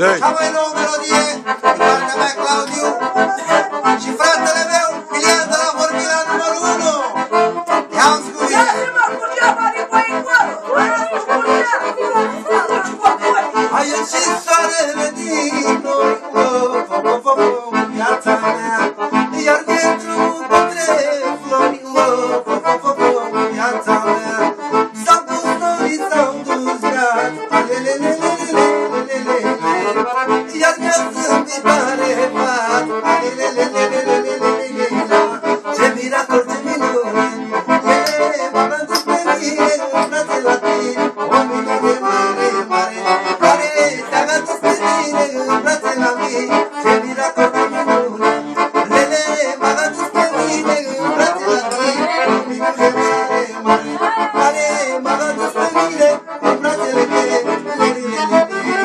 Dă-i. Cea mai nouă melodie din partea mea, Claudiu, și fratele meu, Ilian de la Vorbila numărul 1. Ia-mi scuvie! Hai ieșit soarele din noi, viața mea, iar pentru către flori, viața mea, s-au dus nori, s-au dus gata, alelelelelelelelele, iar viața mi pare pat, alelelelelelelelele, ce miracol, ce minune, m-am adus pe mine, în brațe la tine, o minune mare, mare, care te-am adus pe mine, în brațe la mine, ce miracol, ce minune, lele, m-am adus pe mine, în brațe la tine, o minune mare, mare, care m-am adus pe mine, în brațele tine, lelelelele.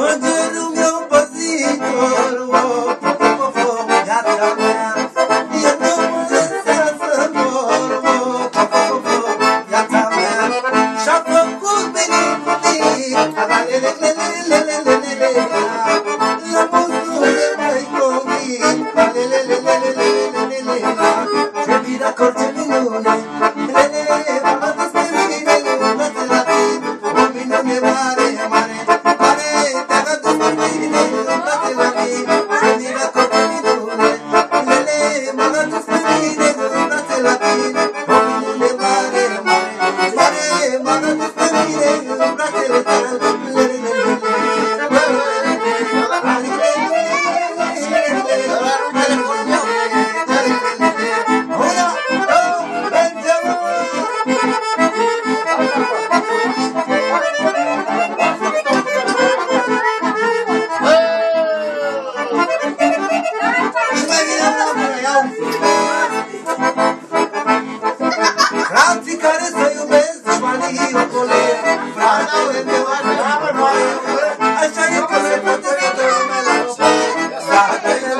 Îngerul meu păzitor, viața mea, e Dumnezeu să mor, viața mea, și-a făcut benedict, la mulțumire mai convit, ce miracol, ce minune, m-am adus pe mine, în brațe la tine, o minune mare, mare, mare, te-am adus pe mine, în brațe la tine, ce miracol, ce minune, lele, m-am adus pe mine, în brațe la tine, o minune mare, mare, mare, m-am adus pe mine, în brațele tale, frații care să iubesc, banii ocolesc, fratele meu așa e că se poate toată lumea la fratele